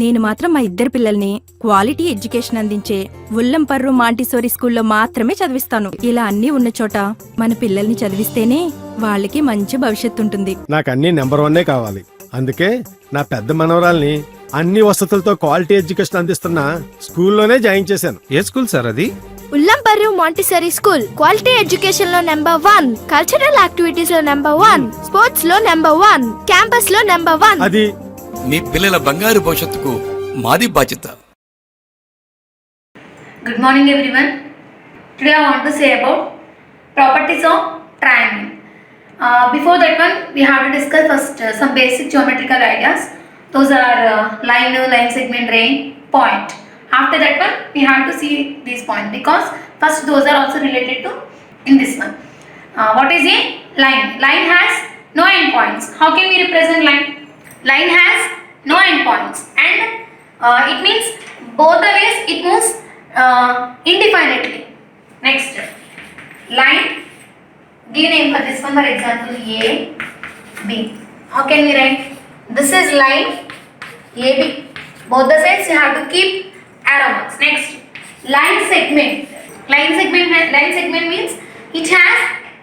నేను మాత్రం మా ఇద్దరు పిల్లల్ని క్వాలిటీ ఎడ్యుకేషన్ అందించే ఉల్లంపర్రు మాంటిసోరీ స్కూల్లో మాత్రమే చదివిస్తాను. ఇలా అన్నీ ఉన్న చోట మన పిల్లల్ని చదివిస్తేనే వాళ్ళకి మంచి భవిష్యత్తు ఉంటుంది. నాకు అన్ని నెంబర్ 1 కావాలి. అందుకే నా పెద్ద మనవరాల్ని అన్ని వసతులతో క్వాలిటీ ఎడ్యుకేషన్ అందిస్తున్న స్కూల్లోనే జాయిన్ చేశాను. ఏ స్కూల్ సార్ అది? ఉల్లంపర్రు మాంటిసరీ స్కూల్. క్వాలిటీ ఎడ్యుకేషన్ లో నెంబర్ 1, కల్చరల్ యాక్టివిటీస్ లో నెంబర్ 1, స్పోర్ట్స్ లో నెంబర్ 1, క్యాంపస్ లో నెంబర్ 1. అది మీ పిల్లల బంగారు భవిష్యత్తుకు మాది బాధ్యత. Good morning everyone. Today I want to say about properties of triangle. Before that one we have to discuss first some basic geometrical ideas. Those are line, segment, ray, point. After that one we have to see these points because first those are also related to in this one. What is a line? Line has no endpoints. How can we represent line? Line has no endpoints and it means both the ways it moves indefinitely. Next, line, give name for this one, for example A, B. How can we write? This is line AB. Both the sides you have to keep arrow marks. Next, line segment. Line segment means it has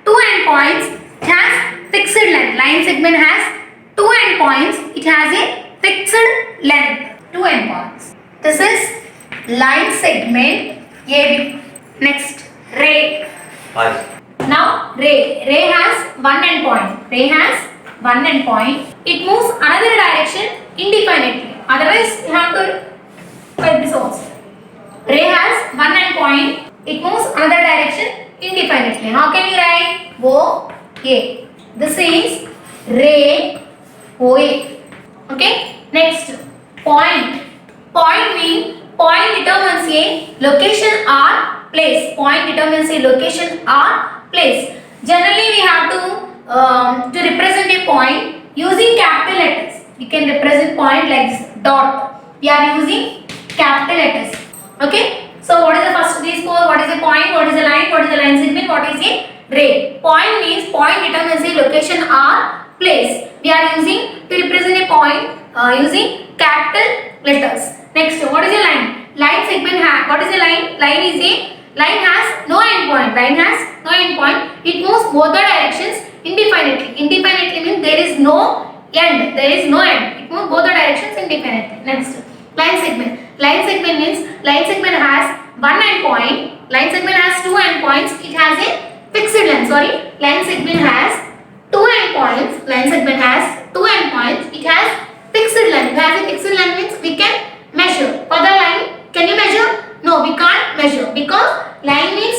two endpoints. It has fixed length. Line segment has two endpoints. It has a fixed length. Two endpoints. This is line segment AB. Next, ray. Now ray has one endpoint. Ray has one endpoint. It moves another direction indefinitely. Otherwise, you have to write this also. Ray has one endpoint. It moves another direction indefinitely. How can we write? OA. This is ray OA. Okay. Next, point. Point means point determines a location or place. Point determines a location or place. Generally, we have to represent a point using capital letters. We can represent point like this, dot. We are using capital letters. Okay. So, what is the first of these four? What is a point? What is a line? What is a line segment? What is a ray? Point means point determines a location or place. We are using to represent a point using capital letters. Next, what is a line? Line segment has, what is a line? Line has no endpoint. Line has no endpoint. It moves both the directions indefinitely. Indefinitely means there is no end. There is no end. It moves both the directions indefinitely. Next, line segment. Line segment means line segment has one endpoint. Line segment has two endpoints. It has a fixed length. Sorry, line segment has two endpoints. Line segment has two endpoints. It has fixed length. It has a fixed length means we can measure. For the line, can you measure? No, we can't measure because line means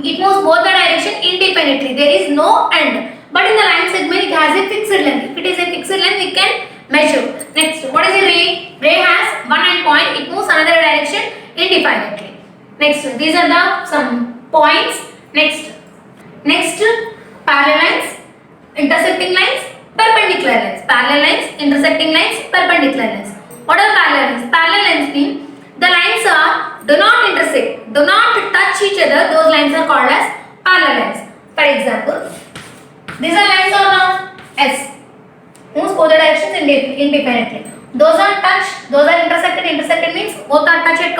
it moves both the direction indefinitely. There is no end. But in the line segment, it has a fixed length. If it is a fixed length, we can measure. Next, what is a ray? Ray has one endpoint. It moves another direction indefinitely. Next, these are the some points. Next, parallel lines, intersecting lines, perpendicular lines. Parallel lines, intersecting lines, perpendicular lines. What are parallel lines? Parallel lines mean the lines do not intersect, do not touch each other. Those lines are called as parallel lines. For example, these are lines or not? S. Moves both the directions indefinitely. Those are touched, those are intersected. Intersected means both are touched at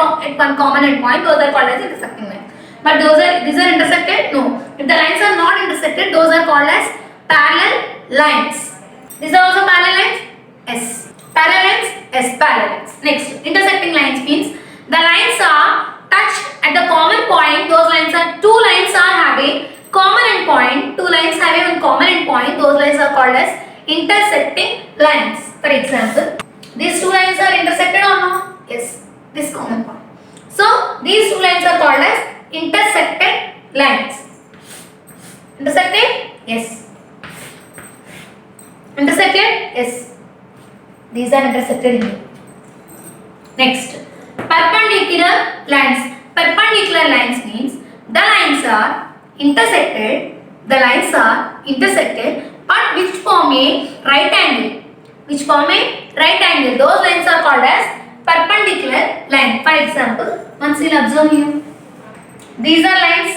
one common endpoint. Those are called as intersecting lines. But these are intersected? No. If the lines are not intersected, those are called as parallel lines. These are also parallel lines? S. Parallel lines? S. Parallel lines. Next, intersecting lines means the lines are touched at the common point. Those lines are, two lines are having common endpoint. Two lines having one common endpoint. Those lines are called as intersecting lines. For example, these two lines are intersected or not? Yes. This common point. So, these two lines are called as intersected lines. Intersected? Yes. Intersected? Yes. These are intersected in here. Next, perpendicular lines. Perpendicular lines means the lines are intersected. The lines are intersected, but which form a right angle. Which form a right angle. Those lines are called as perpendicular line. For example, once you will observe here. These are lines.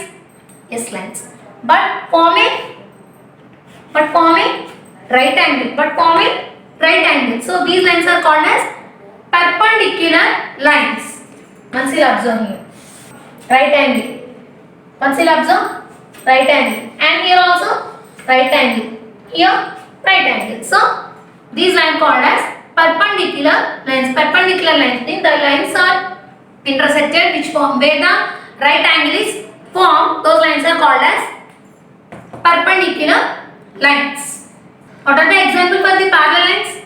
Yes, lines. But form a right angle. So these lines are called as perpendicular perpendicular lines. Once you'll observe here. Right angle. Once you'll observe, right angle. And here also, right angle. Here, right angle. So, these lines called as perpendicular lines. Perpendicular lines means the lines are intersected which form where the right angle is formed. Those lines are called as perpendicular lines. What are the example for the parallel lines?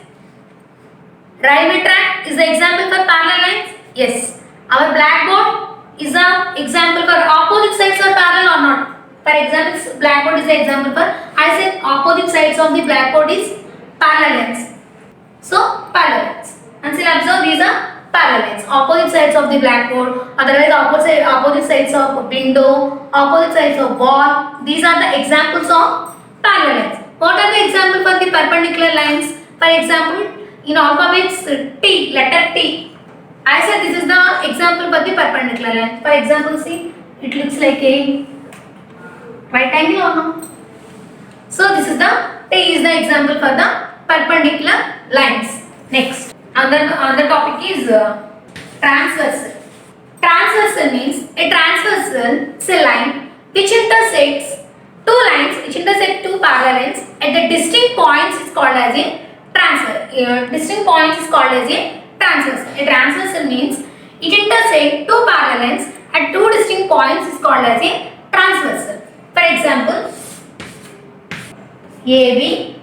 Railway track is the example for parallel lines. Yes. Our blackboard is the example for opposite sides are parallel or not. For example, blackboard is the example for, I said opposite sides of the blackboard is parallel lines. So parallel lines. And still observe these are parallel lines. Opposite sides of the blackboard, otherwise opposite sides of window, opposite sides of wall. These are the examples of parallel lines. What are the examples for the perpendicular lines? For example, in alphabets T, letter T. I said this is the example for the perpendicular line. For example, see, it looks like a right angle or no? So this is the T is the example for the perpendicular lines. Next, another topic is transversal. Transversal means a transversal is a line which intersects two lines which intersect two parallel lines at the distinct points is called as a transversal. Distinct points is called as a transversal. A transversal means it intersects two parallel lines at two distinct points is called as a transversal. For example, AB,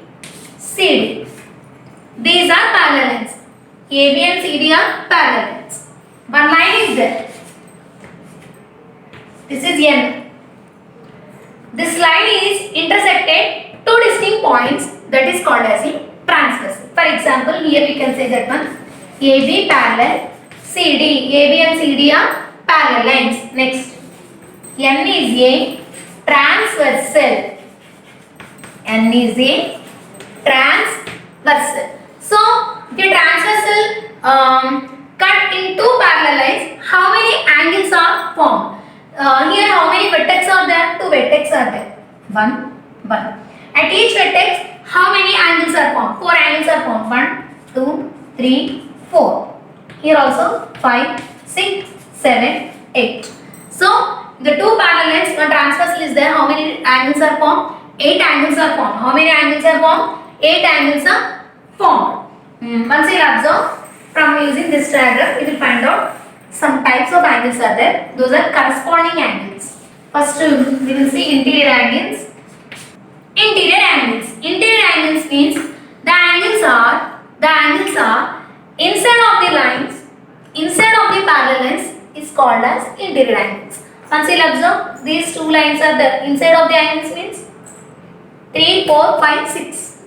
CD. These are parallel lines. AB and CD are parallel lines. One line is there. This is N. This line is intersected two distinct points, that is called as a transversal. For example, here we can say that one AB parallel CD. AB and CD are parallel lines. Next, N is a transversal. N is a transversal. So, the transversal cut in two parallel lines, how many angles are formed? Here how many vertex are there? Two vertex are there. One. At each vertex, how many angles are formed? Four angles are formed. 1, 2, 3, 4. Here also 5, 6, 7, 8. So the two parallel lines, one transversal is there. How many angles are formed? 8 angles are formed. How many angles are formed? 8 angles are formed. Once you observe from using this diagram, we will find out some types of angles are there. Those are corresponding angles. First, we will see interior angles. Interior angles. Interior angles means the angles are inside of the lines, inside of the parallel lines is called as interior angles. Once you observe, these two lines are the inside of the angles means 3, 4, 5, 6.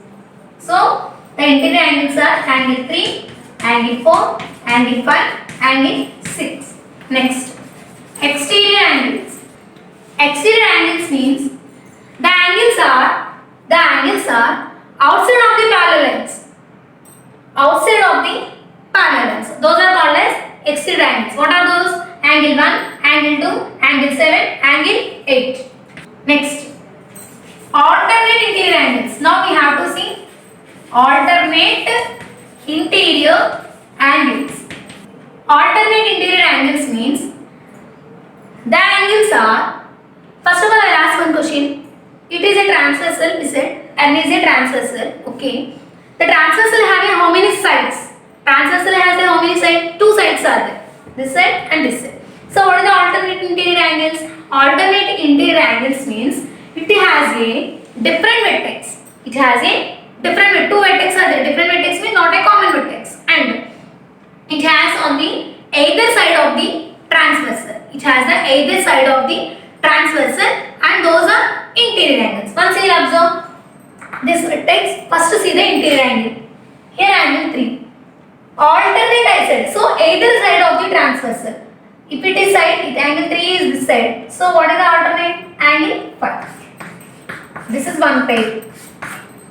So the interior angles are angle 3, angle 4, angle 5, angle 6. Next, exterior angles. Exterior angles means the angles are outside of the parallel lines. Outside of the parallel lines. Those are called as exterior angles. What are those? Angle 1, angle 2, angle 7, angle 8. Next, alternate interior angles. Now we have to see alternate interior angles. Alternate interior angles means the angles are, first of all I will ask one question. It is a transversal, we said, N is a transversal, okay. The transversal having how many sides? Transversal has how many sides? Two sides are there. This side and this side. So what are the alternate interior angles? Alternate interior angles means it has a different vertex. It has a different, two vertex are there. Different vertex means not a common vertex. And it has on the either side of the transversal. It has the either side of the transversal and those are interior angles. Once you observe this vertex, first to see the interior angle. Here angle 3. Alternate I said. So either side of the transversal. If it is side, angle 3 is this side. So what is the alternate? Angle 5. This is one page.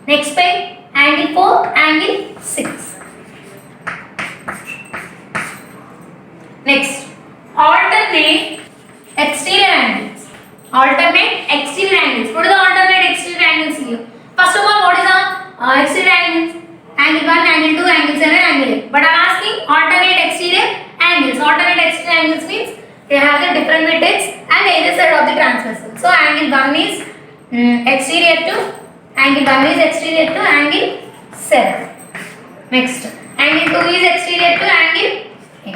Next page, angle 4, angle 6. Next, alternate exterior angles. Alternate exterior angles. What are the alternate exterior angles here? First of all, what is the exterior angles? Angle 1, angle 2, angle 7, angle 8. But I am asking alternate exterior angles means they have the different vertex and either side of the transversal. So angle 1 is exterior to angle 1 is exterior to angle 7. Next, angle 2 is exterior to angle 8.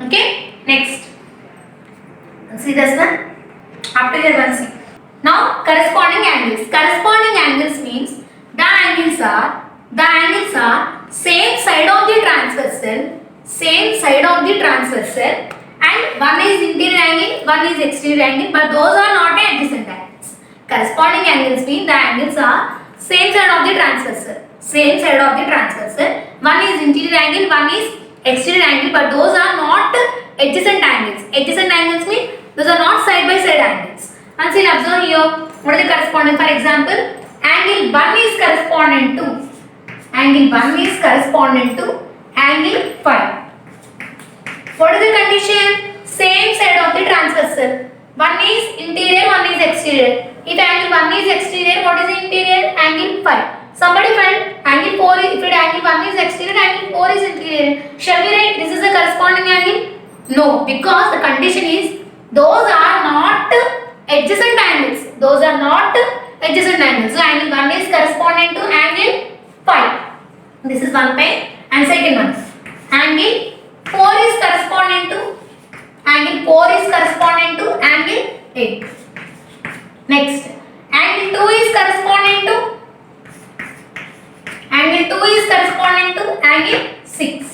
Okay, next. See this one? Up to here one see. Now corresponding angles. Corresponding angles means the angles are same side of the transversal, and one is interior angle, one is exterior angle, but those are not adjacent angles. Corresponding angles mean the angles are same side of the transversal, one is interior angle, one is exterior angle, but those are not adjacent angles. Adjacent angles mean those are not side by side angles. Once you observe here, what is the corresponding? For example, angle 1 is corresponding to angle 5. What is the condition? Same side of the transversal. One is interior, one is exterior. If angle 1 is exterior, what is the interior? Angle 5. Somebody find angle 4 is, if angle 1 is exterior, angle 4 is interior. Shall we write this is the corresponding angle? No, because the condition is those are not adjacent angles. So angle 1 is corresponding to angle 5. This is one pen. And second one, angle 4 is corresponding to angle 8. Next, angle 2 is corresponding to angle 6.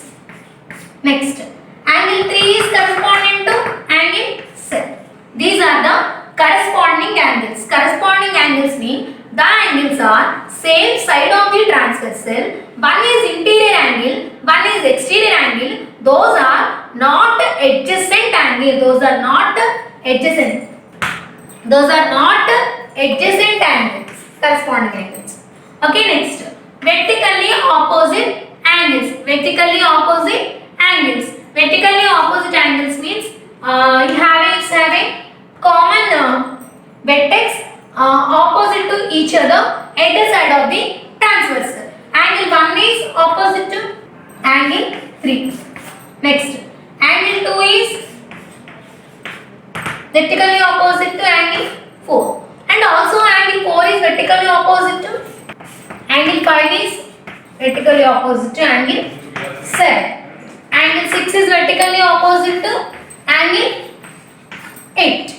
Next, angle 3 is corresponding to angle 7. These are the corresponding angles. Corresponding angles mean the angles are same side of the transversal. One is interior angle, one is exterior angle. Those are not adjacent angles. Those are not adjacent angles. Corresponding angles. Okay, next, vertically opposite angles. Vertically opposite angles means having common vertex opposite to each other either side of the transversal. Angle 1 is opposite to angle 3. Next, angle 2 is vertically opposite to angle 4, and also angle 4 is vertically opposite to angle 5 is vertically opposite to angle 7. Angle 6 is vertically opposite to angle 8.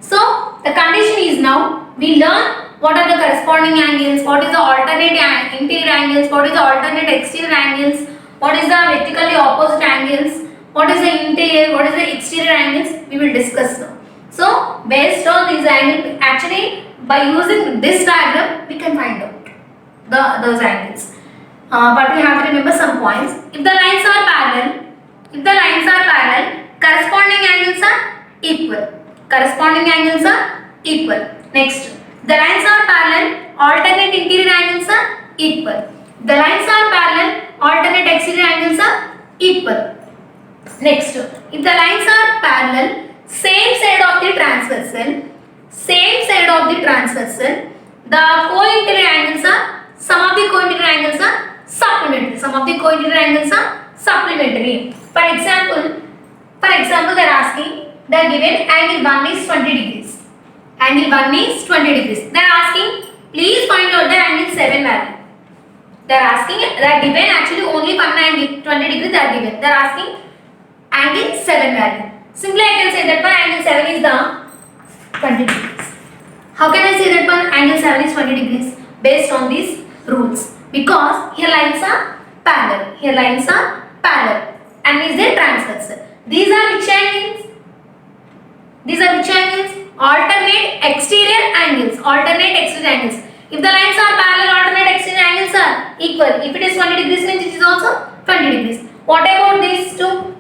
So the condition is now we learn what are the corresponding angles, what is the alternate interior angles, what is the alternate exterior angles, what is the vertically opposite angles, what is the interior, what is the exterior angles, we will discuss now. So based on these angles, actually by using this diagram we can find out those angles. But we have to remember some points. If the lines are parallel, corresponding angles are equal. Next, the lines are parallel, alternate interior angles are equal. The lines are parallel, alternate exterior angles are equal. Next, if the lines are parallel, same side of the transversal, the co-interior angles are, some of the co-interior angles are supplementary. For example, they are asking, they are given angle 1 is 20 degrees. They are asking, please find out the angle 7 value. They are given actually only one angle 20 degrees they are given. They are asking angle 7 value. Simply I can say that one angle 7 is the 20 degrees. How can I say that one angle 7 is 20 degrees? Based on these rules. Because here lines are parallel. And is there transversal? These are which angles? Alternate exterior angles. If the lines are parallel, alternate exterior angles are equal. If it is 20 degrees means it is also 20 degrees. What about these two?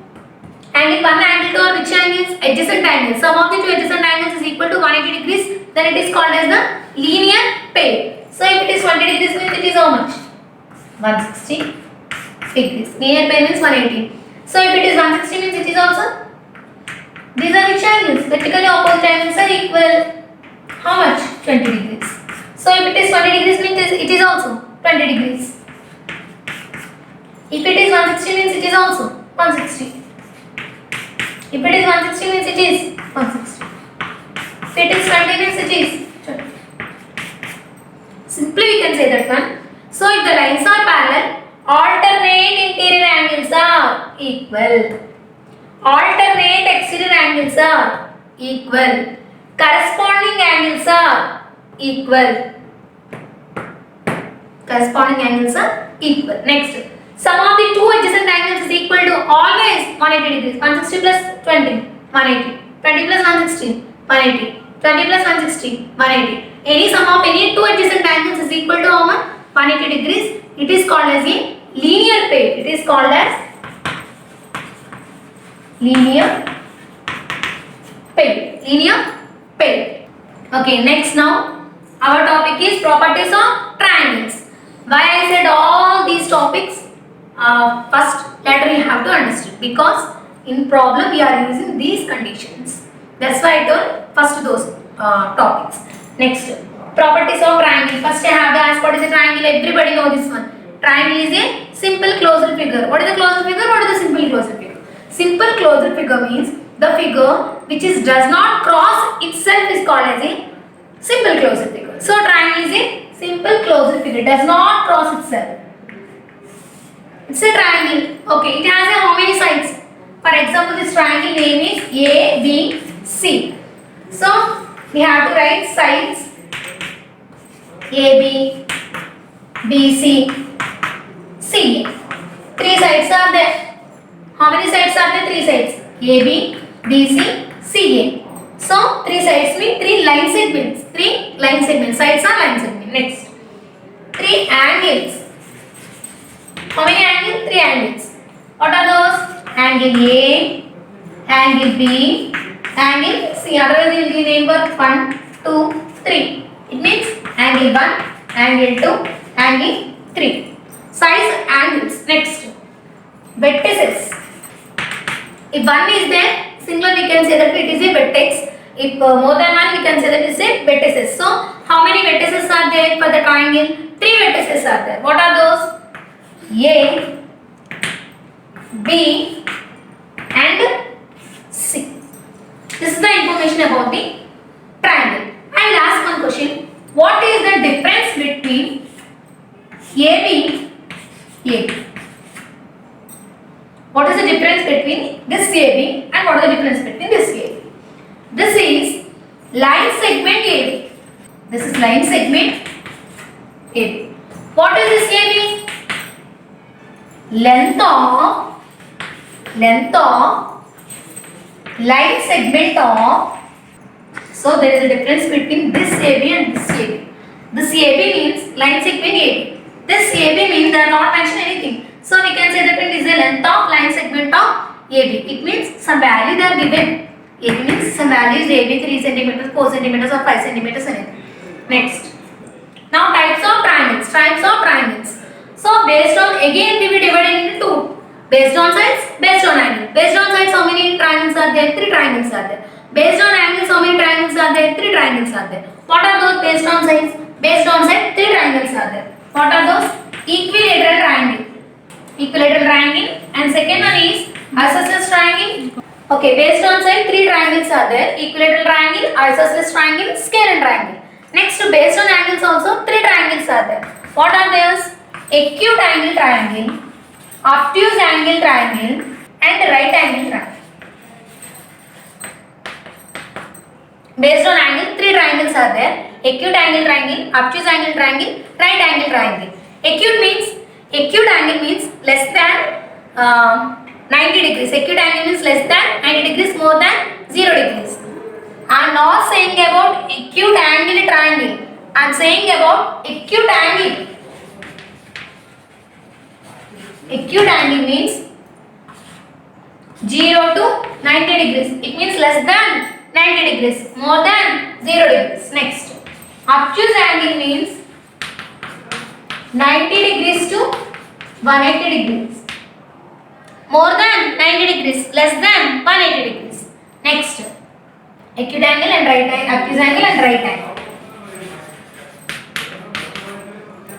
Angle 1 and angle 2 are which angles? Adjacent angles. Sum of the two adjacent angles is equal to 180 degrees. Then it is called as the linear pair. So if it is 20 degrees means it is how much? 160 degrees. Linear pair means 180. So if it is 160 means it is also. These are which angles? Vertically opposite angles are equal. How much? 20 degrees. So if it is 20 degrees means it is also 20 degrees. If it is 160 means it is also 160. If it is 160 means it is 160. If it is 20 means it is 20. Simply we can say that one. So if the lines are parallel, alternate interior angles are equal. Alternate exterior angles are equal. Corresponding angles are equal. Corresponding angles are equal. Next, sum of the two adjacent angles is equal to always 180 degrees. 160 plus 20, 180. 20 plus 160, 180. 20 plus 160, 180. Any sum of any two adjacent angles is equal to how much? 180 degrees. It is called as a linear pair. It is called as linear pair. Linear pair. Okay, next now our topic is properties of triangles. Why I said all these topics? First, later you have to understand, because in problem we are using these conditions. That's why I told first those topics. Next, properties of triangle. First I have to ask what is a triangle. Everybody know this one. Triangle is a simple closed figure. What is the closed figure? What is the simple closed figure? Simple closed figure means the figure which does not cross itself is called as a simple closed figure. So triangle is a simple closed figure, does not cross itself. It's a triangle. Okay, it has how many sides? For example, this triangle name is ABC. So we have to write sides AB, BC, CA. Three sides are there. How many sides are there? Three sides. AB, BC, CA. So three sides mean three line segments. Three line segments. Sides are line segments. Next, three angles. How many angles? Three angles. What are those? Angle A, angle B, angle C. Otherwise it will be number 1, 2, 3. It means angle 1, angle 2, angle 3. Size angles. Next, vertices. If one is there, singular we can say that it is a vertex. If more than one, we can say that it is a vertices. So how many vertices are there for the triangle? 3 vertices are there. What are those? A, B and C. This is the information about the triangle. I will ask one question. What is the difference between AB? What is the difference between this AB and what is the difference between this AB? This is line segment AB. This is line segment AB. What is this AB? Length of line segment of. So there is a difference between this AB and this AB. This AB means line segment AB. This AB means they are not mentioned anything. So we can say that it is the length of line segment of AB. It means some value they are given. AB means some value is AB 3 cm, 4 cm or 5 cm anything. Next. Now types of triangles. Types of triangles. So based on, again we will divide it into two. Based on sides, based on angle. Based on sides, how many triangles are there? 3 triangles are there. Based on angles, how many triangles are there? 3 triangles are there. What are those based on sides? Based on side, 3 triangles are there. What are those? Equilateral triangle. Equilateral triangle. And second one is isosceles triangle. Okay, based on side, 3 triangles are there. Equilateral triangle, isosceles triangle, scalar triangle. Next, based on angles also, 3 triangles are there. What are those? Acute angle triangle, obtuse angle triangle, and right angle triangle. Based on angle, 3 triangles are there. Acute angle triangle, obtuse angle triangle, right angle triangle. Acute angle means less than 90 degrees. Acute angle means less than 90 degrees, more than 0 degrees. I am not saying about acute angle triangle. I am saying about acute angle. Acute angle means 0 to 90 degrees. It means less than 90 degrees, more than 0 degrees. Next, obtuse angle means 90 degrees to 180 degrees. More than 90 degrees, less than 180 degrees. Next, acute angle and right angle, obtuse angle and right angle.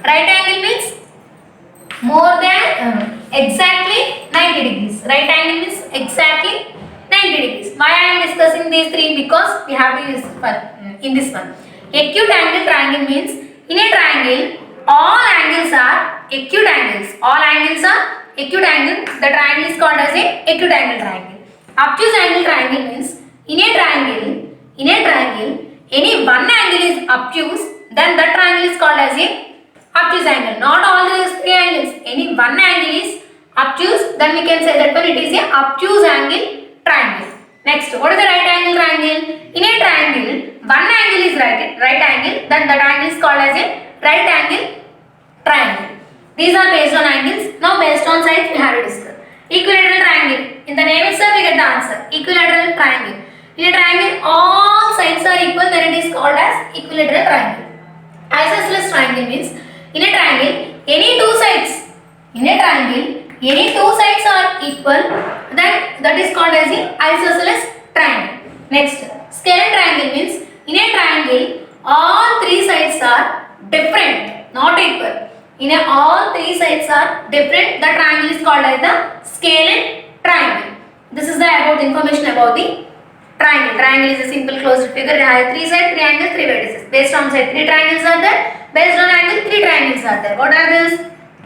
Right angle means more than exactly 90 degrees. Right angle means exactly 90 degrees. Why I am discussing these three? Because we have to use for in this one. Acute angle triangle means in a triangle all angles are acute angles. All angles are acute angle. The triangle is called as a acute angle triangle. Obtuse angle triangle means in a triangle any one angle is obtuse, then that triangle is called as a obtuse angle. Not all these three angles. Any one angle is obtuse, then we can say that one it is a obtuse angle triangle. Next, what is the right angle triangle? In a triangle, one angle is right angle, then that angle is called as a right angle triangle. These are based on angles. Now based on sides we have to discuss. Equilateral triangle. In the name itself we get the answer. Equilateral triangle. In a triangle all sides are equal, then it is called as equilateral triangle. Isosceles triangle means in a triangle any two sides are equal, then that is called as the isosceles triangle. Next, scalar triangle means in a triangle all three sides are different, not equal. All three sides are different, the triangle is called as the scalar triangle. This is the information about the triangle. Triangle is a simple closed figure. It has three sides, three angles, three vertices. Based on side, three triangles are there. Based on angle, three triangles are there. What are these?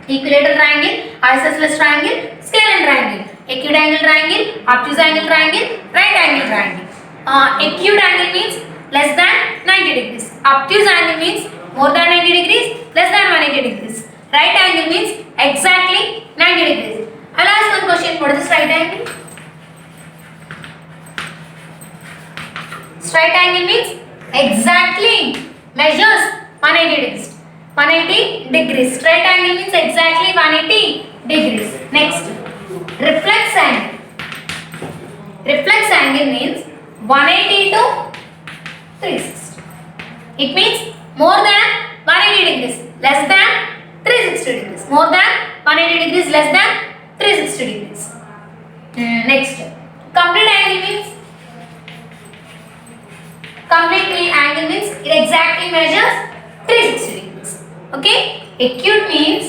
Equilateral triangle, isosceles triangle, scalar triangle, acute angle triangle, obtuse angle triangle, right angle triangle. Acute angle means less than 90 degrees. Obtuse angle means more than 90 degrees, less than 180 degrees. Right angle means exactly 90 degrees. I'll ask one question. What is this right angle? Straight angle means exactly measures 180 degrees. 180 degrees. Straight angle means exactly 180 degrees. Next, reflex angle. Reflex angle means 180 to 360. It means more than 180 degrees, less than 360 degrees. More than 180 degrees, less than 360 degrees. Next, complete angle means it exactly measures 360 degrees. Okay? Acute means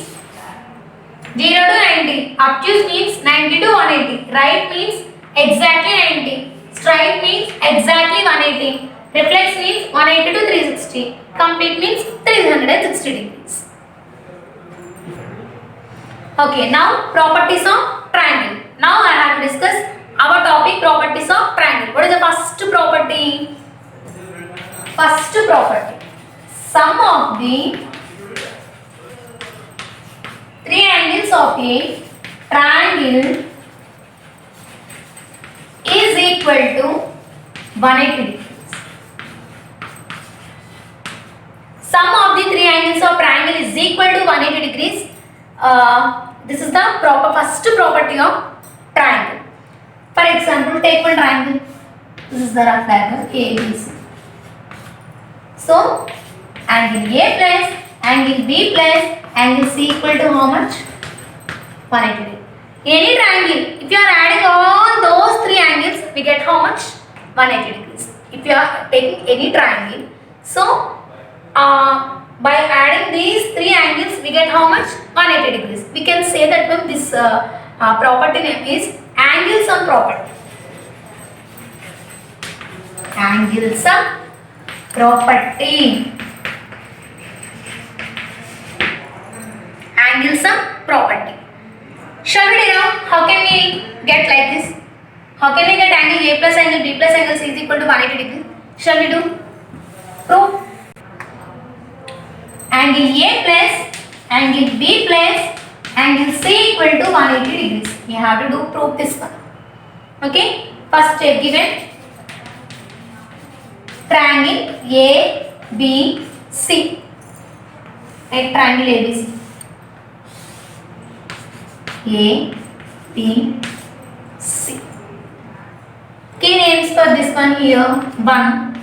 0 to 90. Obtuse means 90 to 180. Right means exactly 90. Straight means exactly 180. Reflex means 180 to 360. Complete means 360 degrees. Okay, now properties of triangle. Now I have to discuss our topic, properties of triangle. What is the first property? First property. Sum of the three angles of a triangle is equal to 180 degrees. Sum of the three angles of triangle is equal to 180 degrees. This is the first property of triangle. For example, take one triangle. This is the rough diagram ABC. So, angle A plus angle B plus angle C equal to how much? 180 degrees. Any triangle, if you are adding all those three angles, we get how much? 180 degrees. If you are taking any triangle, so by adding these three angles, we get how much? 180 degrees. We can say that this property name is angle sum property. Angle sum property. Angle sum property. Shall we derive? How can we get like this? How can we get angle A plus angle B plus angle C is equal to 180 degrees? Shall we do? Prove. Angle A plus angle B plus angle C equal to 180 degrees. We have to do prove this one. Okay. First step given. Triangle A, B, C. Take triangle ABC. A, B, C. Key names for this one here 1,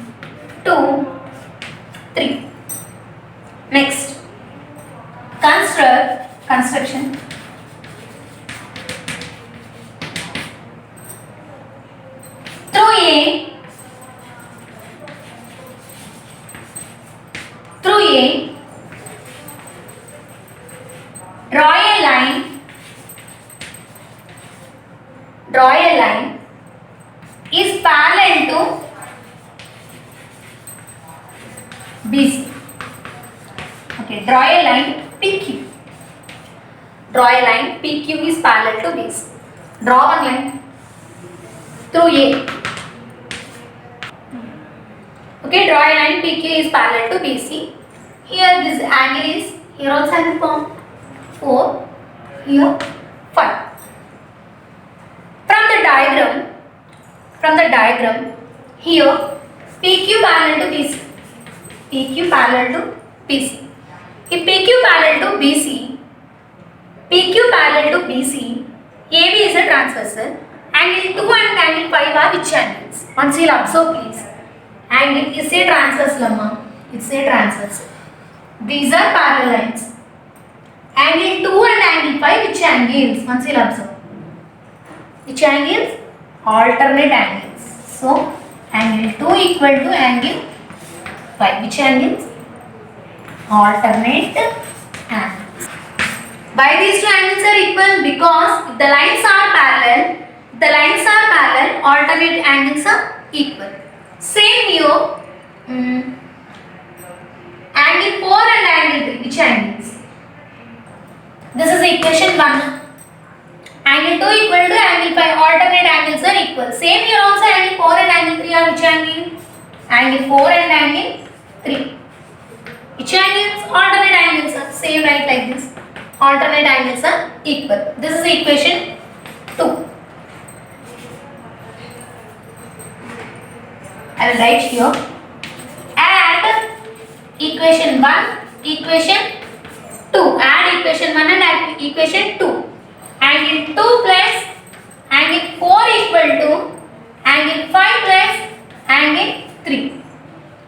2, 3. Next, construction. Through A, draw a line draw a line is parallel to BC. Okay, draw a line PQ. Draw a line PQ is parallel to BC. Draw one line through A. Okay, draw a line PQ is parallel to BC. Here this angle is, here also angle form 4, here 5. From the diagram, here PQ parallel to BC. PQ parallel to BC. If PQ parallel to BC, AB is a transversal. Angle 2 and angle 5 are which angles? Once you will observe please. Angle is a transversal, amma. It's a transversal. These are parallel lines. Angle 2 and angle 5 which angles? Once you will observe. Which angles? Alternate angles. So angle 2 equal to angle 5. Which angles? Alternate angles. Why these two angles are equal? Because if the lines are parallel, alternate angles are equal. Same here. Angle 4 and angle 3. Which angles? This is equation 1. Angle 2 equal to angle 5. Alternate angles are equal. Same here also angle 4 and angle 3 are which angle? Angle 4 and angle 3. Which angles? Alternate angles are same, right, like this. Alternate angles are equal. This is equation 2. I will write here. Add equation 1, equation 2. Add equation 1 and add equation 2. Angle 2 plus angle 4 equal to angle 5 plus angle 3.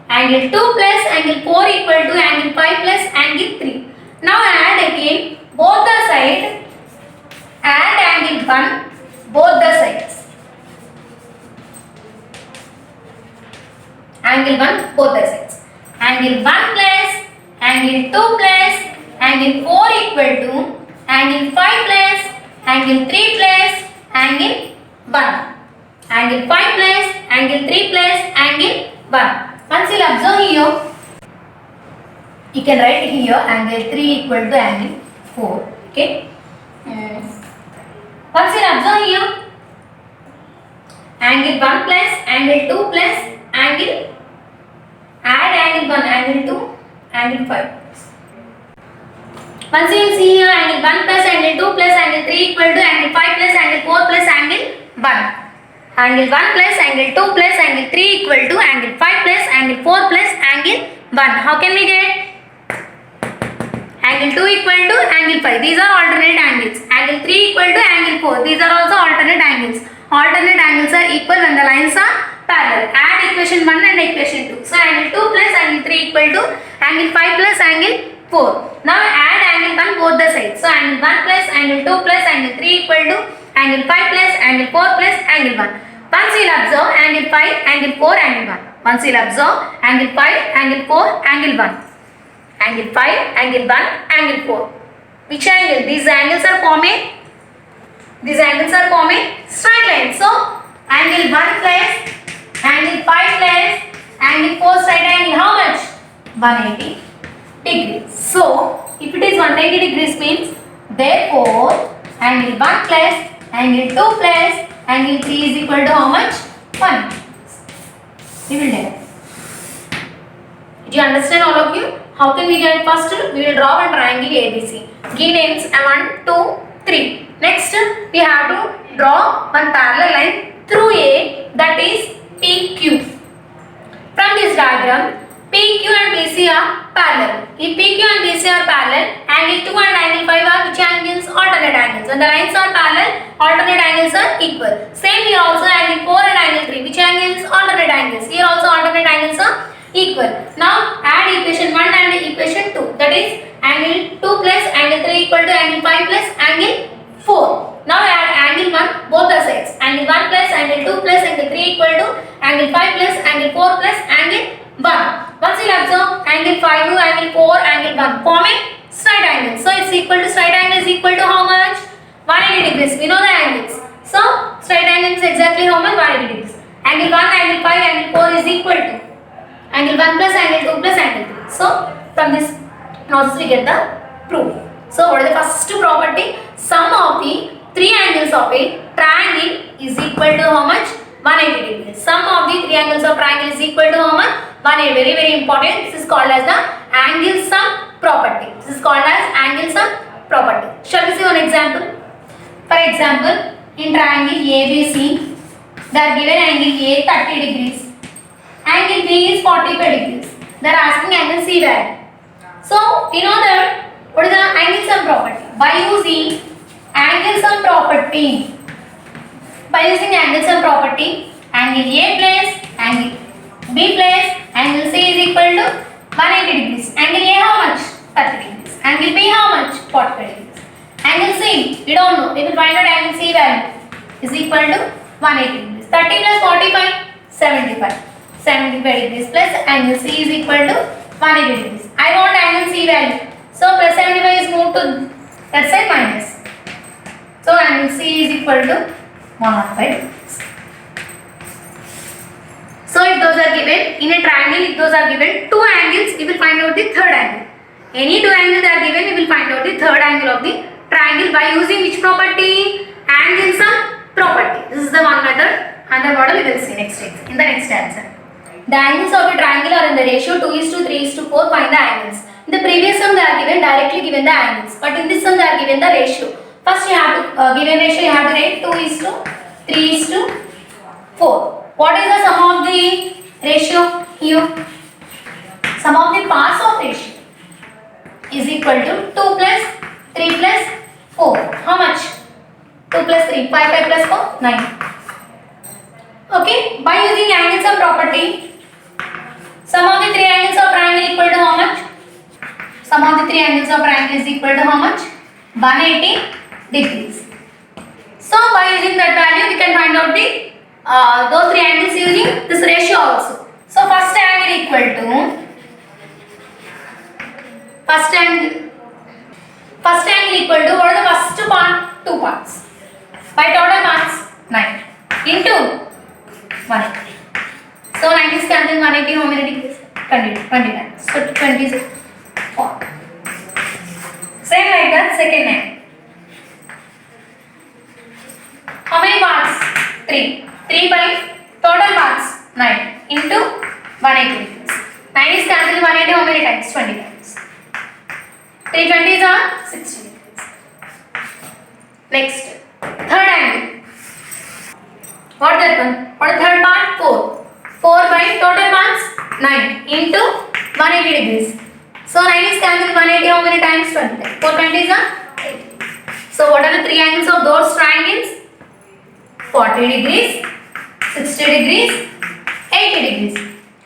Angle 2 plus angle 4 equal to angle 5 plus angle 3. Now add again both the sides. Add angle 1 both the sides. Angle 1 both the sides. Angle 1 plus angle 2 plus angle 4 equal to angle 5 plus angle 3 plus angle 1. Angle 5 plus angle 3 plus angle 1. Once you observe here, you can write here angle 3 equal to angle 4. Okay. Once you observe here, angle 1 plus angle 2 plus angle, add angle 1, angle 2, angle 5. Once you see here, angle 1 plus angle 2 plus angle 3 equal to angle 5 plus angle 4 plus angle 1. Angle 1 plus angle 2 plus angle 3 equal to angle 5 plus angle 4 plus angle 1. How can we get? Angle 2 equal to angle 5. These are alternate angles. Angle 3 equal to angle 4. These are also alternate angles. Alternate angles are equal when the lines are parallel. Add equation 1 and equation 2. So angle 2 plus angle 3 equal to angle 5 plus angle 4. Now add angle 1 both the sides. So angle 1 plus angle 2 plus angle 3 equal to angle 5 plus angle 4 plus angle 1. Once you will observe angle 5, angle 4, angle 1. Once you will observe angle 5, angle 4, angle 1. Angle 5, angle 1, angle 4. Which angle? These angles are forming straight lines. So angle 1 plus angle 5 plus angle 4 straight angle how much? 180 degrees. So if it is 180 degrees means therefore angle 1 plus angle 2 plus angle 3 is equal to how much? 1. We will do. Did you understand all of you? How can we get? First we will draw one triangle ABC. Give names 1, 2, 3. Next we have to draw one parallel line through A, that is PQ. From this diagram, PQ and BC are parallel. If PQ and BC are parallel, angle 2 and angle 5 are which angles? Alternate angles. When the lines are parallel, alternate angles are equal. Same here also angle 4 and angle 3. Which angles? Alternate angles. Here also alternate angles are equal. Now add equation 1 and equation 2. That is angle 2 plus angle 3 equal to angle 5 plus angle 4. Now add angle 1 both the sides. Angle 1 plus angle 2 plus angle 3 equal to angle 5 plus angle 4 plus angle 1. Once you observe angle 5 to angle 4, angle 1 forming straight angle. So it's equal to straight angle is equal to how much? 180 degrees. We know the angles. So straight Angle 1, angle 5, angle 4 is equal to angle 1 plus angle 2 plus angle 3. So from this process we get the proof. So what is the first property? Sum of the three angles of a triangle is equal to how much? 180 degrees. Sum of the three angles of triangle is equal to how much? 180. Very very important. This is called as the angle sum property. This is called as angle sum property. Shall we see one example? For example, in triangle ABC, they are given angle A 30 degrees. Angle B is 45 degrees. They are asking angle C value. So we know that what is the angle sum property? By using angle sum property, angle A plus angle B plus angle C is equal to 180 degrees. Angle A how much? 30 degrees. Angle B how much? 45 degrees. Angle C, we don't know. We will find out angle C value is equal to 180 degrees. 30 plus 45, 75. 75 degrees plus angle C is equal to 180 degrees. I want angle C value. So plus 75 is moved to that side minus. So angle C is equal to 105 degrees. So if those are given in a triangle, if those are given two angles, we will find out the third angle. Any two angles are given, we will find out the third angle of the triangle by using which property? Angle sum property. This is the one method. Another model we will see next in the next answer. The angles of a triangle are in the ratio 2:3:4. Find the angles. In the previous sum they are given directly given the angles, but in this sum they are given the ratio. First you have to given ratio you have to write 2:3:4. What is the sum of the ratio here? Sum of the parts of ratio is equal to 2 plus 3 plus 4. How much? 2 plus 3, 5 plus 4, 9. Okay, by using angle sum property, sum of the three angles of triangle equal to how much? Sum of the three angles of triangle is equal to how much? 180 degrees. So by using that value, we can find out the those three angles using this ratio also. So first angle equal to first angle equal to what are the first part? Two parts. By total parts 9 into 180. So 9 is cancelled, 180 how many degrees? 29. So 24. Same like that second angle. How many parts? 3. 3 by total parts 9 into 180 degrees. 9 is cancelled, 180 how many times? 20 times. 3 20s are 60 degrees. Next, third angle. What that one? What the third part? 4. 4 by total parts 9 into 180 degrees. So 9 is cancelled, 180 how many times? 20. 4 20s are 80. So what are the three angles of those triangles? 40 degrees, 60 degrees, 80 degrees.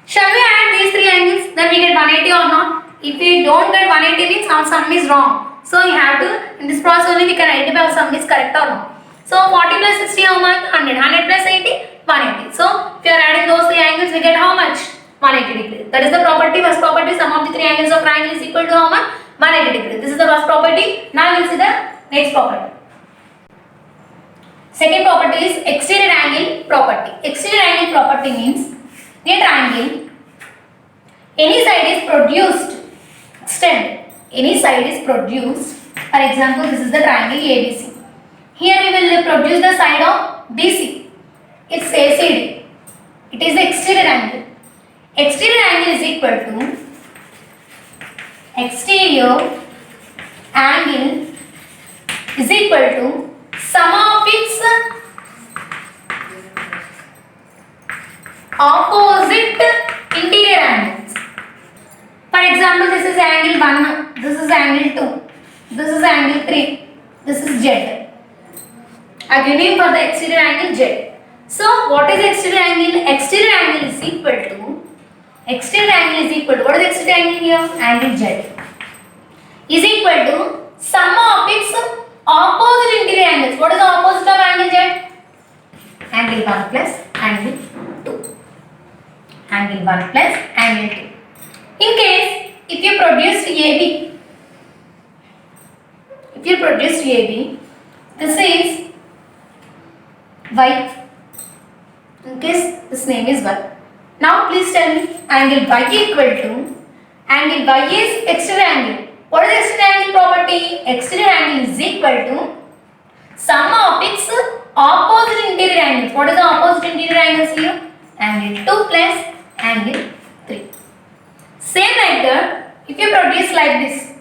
Shall we add these three angles? Then we get 180 or not? If we don't get 180 means our sum is wrong. So you have to, in this process only we can identify our sum is correct or not. So 40 plus 60 how much? 100. 100 plus 80? 180. So if you are adding those three angles, we get how much? 180 degrees. That is the property. First property, sum of the three angles of triangle is equal to how much? 180 degrees. This is the first property. Now we will see the next property. Second property is exterior angle property. Exterior angle property means in a triangle, any side is produced, extend, any side is produced. For example, this is the triangle ABC. Here we will produce the side of BC. It's ACD. It is the exterior angle. Exterior angle is equal to exterior angle is equal to sum of its opposite interior angles. For example, this is angle 1, this is angle 2, this is angle 3, this is Z. I give name for the exterior angle Z. So what is exterior angle? Exterior angle is equal to what is exterior angle here? Angle Z is equal to sum of its opposite interior angles. What is the opposite of angle Z? Angle 1 plus angle 2. Angle 1 plus angle 2. In case if you produced AB, this is Y. in case this name is y. Now please tell me angle y equal to, angle y is exterior angle. What is exterior angle property? Exterior angle is equal to sum of its opposite interior angles. What is the opposite interior angles here? Angle 2 plus angle 3. Same like that, if you produce like this,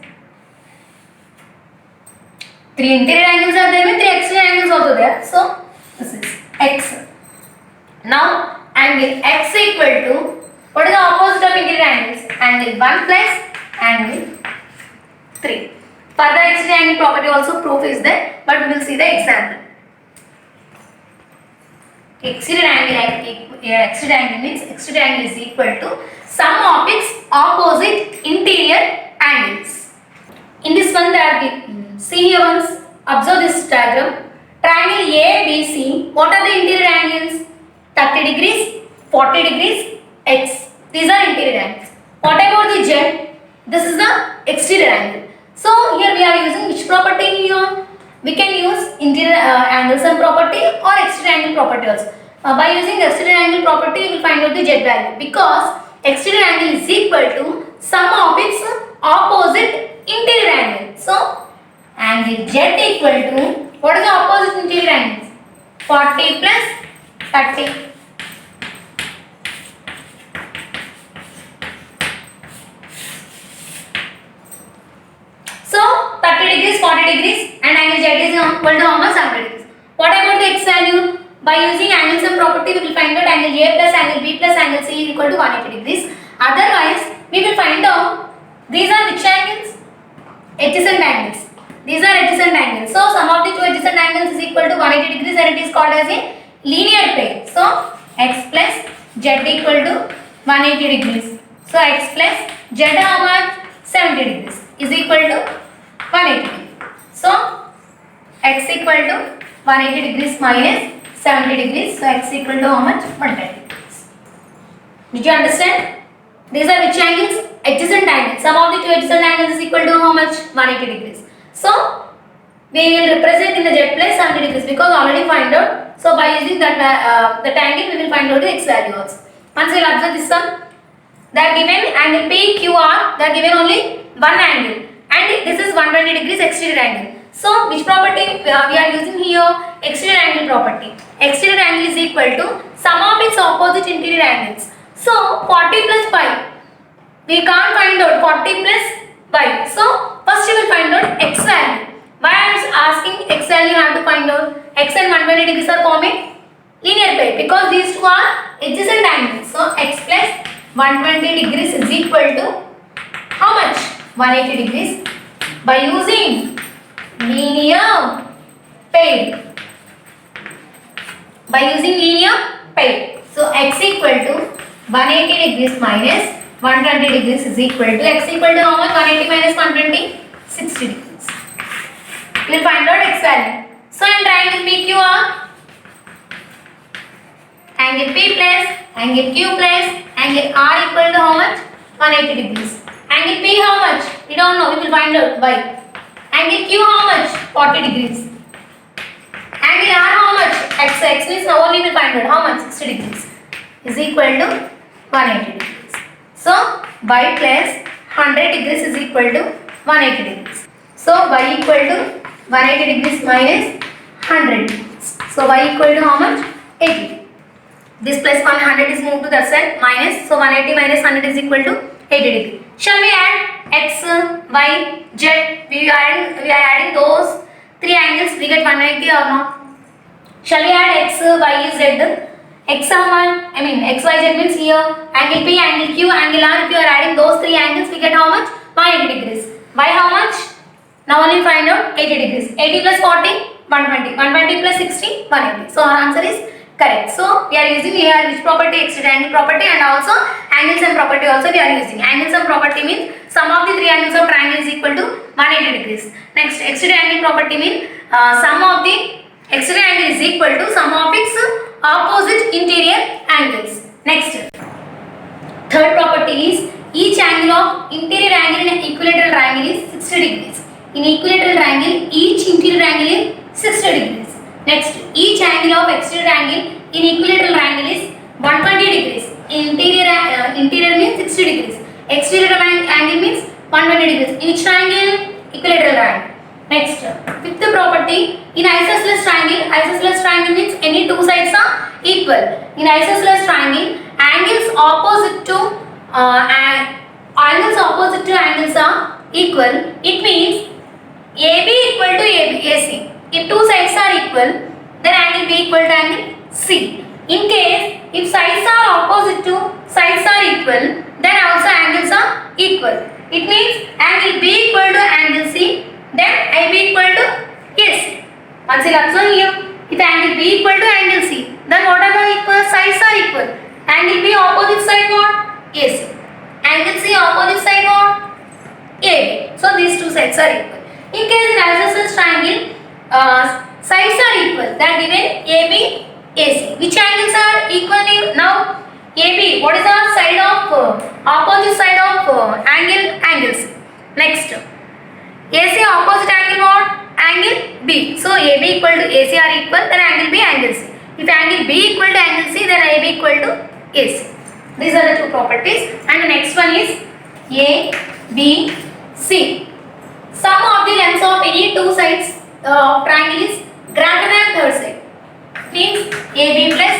3 interior angles are there, 3 exterior angles also there. So this is x. Now angle x equal to, what is the opposite of interior angles? Angle 1 plus angle 3. Further exterior angle property also proof is there, but we will see the example. Exterior angle means exterior angle is equal to sum of its opposite interior angles. In this one they are given. See here once, observe this diagram. Triangle ABC, what are the interior angles? 30 degrees, 40 degrees, x. These are interior angles. What about the Z? This is the exterior angle. So here we are using which property here? We can use interior angle sum property or exterior angle property also. By using exterior angle property, we will find out the Z value, because exterior angle is equal to sum of its opposite interior angle. So angle Z equal to, what is the opposite interior angles? 40 plus 30. So 30 degrees, 40 degrees, and angle Z is equal to how much? 100 degrees. What about the x value? By using angle sum property, we will find out angle A plus angle B plus angle C is equal to 180 degrees. Otherwise, we will find out these are which angles? Adjacent angles. These are adjacent angles. So sum of the two adjacent angles is equal to 180 degrees, and it is called as a linear pair. So x plus Z equal to 180 degrees. So x plus Z how much? 70 degrees is equal to 180 degrees. So x equal to 180 degrees minus 70 degrees. So x equal to how much? 110 degrees. Did you understand? These are which angles? Adjacent angles. Sum of the two adjacent angles is equal to how much? 180 degrees. So we will represent in the Z plus 70 degrees, because already find out. So by using that angle, we will find out the x value also. Once we will observe this sum, they are given angle PQR. They are given only one angle, and this is 120 degrees exterior angle. So which property we are using here? Exterior angle property. Exterior angle is equal to sum of its opposite interior angles. So 40 plus 5, we can't find out 40 plus 5. So first you will find out x value. Why I am asking x value? You have to find out x and 120 degrees are forming linear pair, because these two are adjacent angles. So x plus 120 degrees is equal to how much? 180 degrees. By using linear pair. By using linear pair. So x equal to 180 degrees minus 120 degrees is equal to, x equal to how much? 180 minus 120? 60 degrees. We will find out x value. So in triangle PQR, angle P plus angle Q plus angle R equal to how much? 180 degrees. Angle P how much? We don't know. We will find out y. Angle Q how much? 40 degrees. Angle R how much? X means only we will find out how much? 60 degrees is equal to 180 degrees. So y plus 100 degrees is equal to 180 degrees. So y equal to 180 degrees minus 100 degrees. So y equal to how much? 80. This plus 100 is moved to that side, minus. So 180 minus 100 is equal to 80 degree. Shall we add x, y, z? We are adding those three angles. We get 180 or not? Shall we add x, y, z? X how much? I mean x, y, z means here angle P, angle Q, angle R. If you are adding those three angles, we get how much? 180 degrees. Y how much? Now only find out 80 degrees. 80 plus 40, 120. 120 plus 60, 180. So our answer is correct. So we are using here which property? Exterior angle property, and also angle sum property also we are using. Angle sum property means sum of the three angles of triangle is equal to 180 degrees. Next, exterior angle property means sum of the exterior angle is equal to sum of its opposite interior angles. Next, third property is each angle of interior angle in an equilateral triangle is 60 degrees. In equilateral triangle, each interior angle is 60 degrees. Next, each angle of exterior angle in equilateral triangle is 120 degrees. Interior means 60 degrees. Exterior angle means 120 degrees. In which triangle? Equilateral triangle. Next, fifth property, in isosceles triangle means any two sides are equal. In isosceles triangle, angles opposite to angles are equal. It means AB equal to AC. If two sides are equal, then angle B equal to angle C. In case if sides are opposite to sides are equal, then also angles are equal. It means angle B equal to angle C, then AB equal to AC. Once you observe here, if angle B equal to angle C, then what are the equal sides are equal? Angle B opposite side what? AC. Angle C opposite side what? AB. So these two sides are equal. In case in isosceles triangle, sides are equal. They are given AB, AC. Which angles are equal now? AB. What is the side of opposite side of angles? Next, AC opposite angle what? Angle B. So AB equal to AC are equal. Then angle B, angle C. If angle B equal to angle C, then AB equal to AC. These are the two properties. And the next one is A, B, C. Sum of the lengths of any two sides of triangle is greater than third side. Means AB plus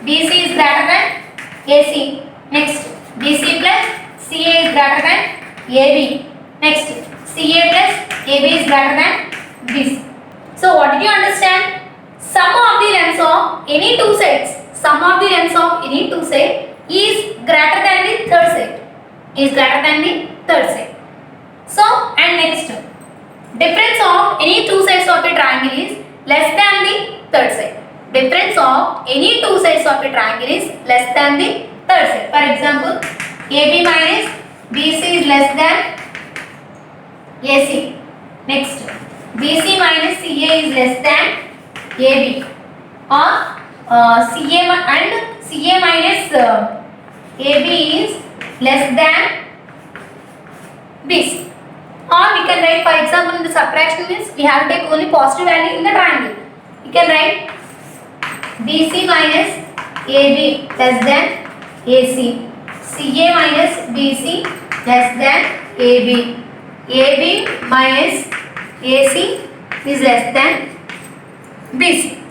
BC is greater than AC. Next, BC plus CA is greater than AB. Next, CA plus AB is greater than BC. So what did you understand? Sum of the lengths of any two sides. Sum of the lengths of any two sides is greater than the third side. Is greater than the third side. So, and next, difference of any two sides of a triangle is less than the third side. Difference of any two sides of a triangle is less than the third side. For example, AB minus BC is less than AC. Next, BC minus CA is less than AB. Or CA minus AB is less than BC. Or we can write, for example, in the subtraction means we have to take only positive value in the triangle. We can write BC minus AB less than AC. CA minus BC less than AB. AB minus AC is less than BC.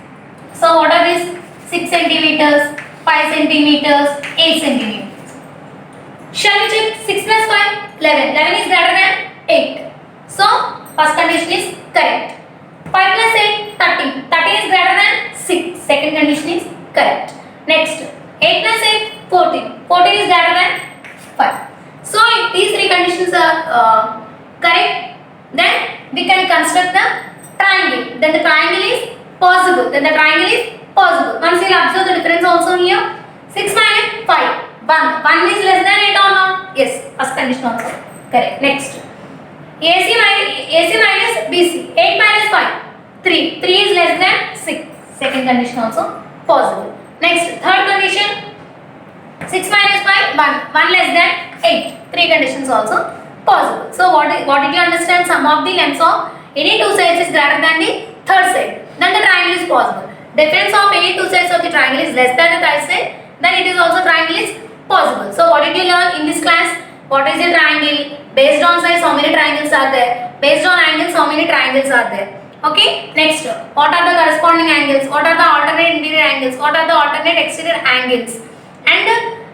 So what are these? 6 centimeters, 5 centimeters, 8 centimeters. Shall we check 6 plus 5? 11. 11 is greater than 8. So first condition is correct. 5 plus 8, 13. 13 is greater than 6. Second condition is correct. Next, 8 plus 8, 14. 14 is greater than 5. So if these three conditions are correct, then we can construct the triangle. Then the triangle is possible. Once you will observe the difference also here. 6 minus 5. 1. 1 is less than 8 or not? Yes. First condition also correct. Next, AC minus BC. 8 minus 5. 3. 3 is less than 6. Second condition also possible. Next, third condition. 6 minus 5. 1. 1 less than 8. 3 conditions also possible. So what did you understand? Sum of the lengths of any two sides is greater than the third side. Then the triangle is possible. Difference of any two sides of the triangle is less than the third side. Then it is also triangle is possible. So what did you learn in this class? What is a triangle? Based on size, how many triangles are there? Based on angles, how many triangles are there? Okay. Next, what are the corresponding angles? What are the alternate interior angles? What are the alternate exterior angles? And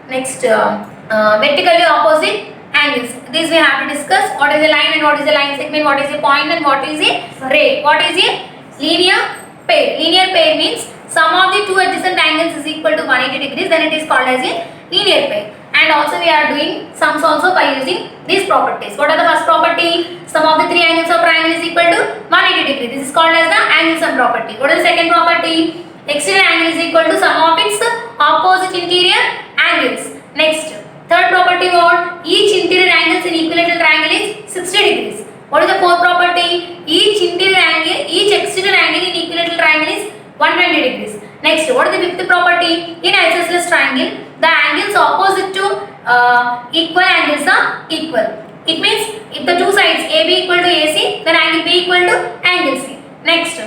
next, vertically opposite angles. These we have to discuss. What is a line and what is a line segment? What is a point and what is a ray? What is a linear pair? Linear pair means sum of the two adjacent angles is equal to 180 degrees. Then it is called as a linear pair. And also we are doing sums also by using these properties. What are the first property? Sum of the three angles of triangle is equal to 180 degrees. This is called as the angle sum property. What is the second property? Exterior angle is equal to sum of its opposite interior angles. Next, third property what? Each interior angles in equilateral triangle is 60 degrees. What is the fourth property? Each exterior angle in equilateral triangle is 120 degrees. Next, what is the fifth property? In isosceles triangle, the angles opposite to equal angles are equal. It means if the two sides AB equal to AC, then angle B equal to angle C. Next,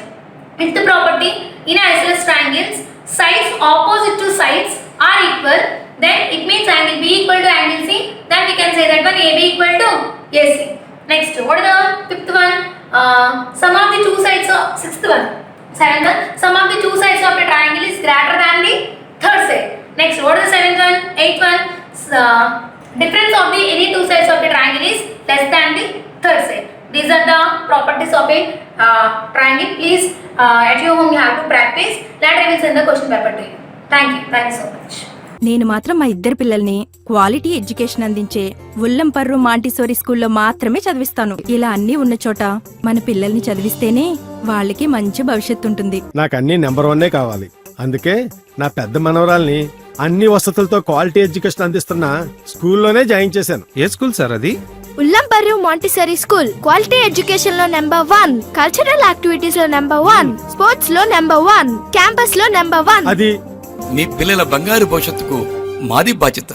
fifth property, in isosceles triangles, sides opposite to sides are equal, then it means angle B equal to angle C. Then we can say that one AB equal to AC. Next, what is the fifth one? Sum of the two sides of sixth one. Seventh one. Sum of the two sides of a triangle is greater than the third side. Next, what is the seventh one? Eighth one. Difference of the any two sides of a triangle is less than the third side. These are the properties of a triangle. Please, at your home you have to practice. Later I will send the question paper to you. Thank you. Thank you so much. నేను మాత్రం మా ఇద్దరు పిల్లల్ని quality education అందించే ఉల్లంపర్రు Montessori స్కూల్లో మాత్రమే చదివిస్తాను. ఇలా అన్నీ ఉన్న చోట మన పిల్లల్ని చదివిస్తేనే వాళ్ళకి మంచి భవిష్యత్తు ఉంటుంది. నాకు అన్ని నెంబర్ 1 కావాలి. అందుకే నా పెద్ద మనవరాల్ని అన్ని వసతులతో క్వాలిటీ ఎడ్యుకేషన్ అందిస్తున్న స్కూల్లోనే జాయిన్ చేశాను. ఏ స్కూల్ సార్ అది? ఉల్లంపర్రు మాంటిసరీ స్కూల్ క్వాలిటీ ఎడ్యుకేషన్ లో నెంబర్ 1, కల్చరల్ యాక్టివిటీస్ లో నెంబర్ 1, స్పోర్ట్స్ లో నెంబర్ 1, క్యాంపస్ లో నెంబర్ 1. అది మీ పిల్లల బంగారు భవిష్యత్తుకు మాది బాధ్యత.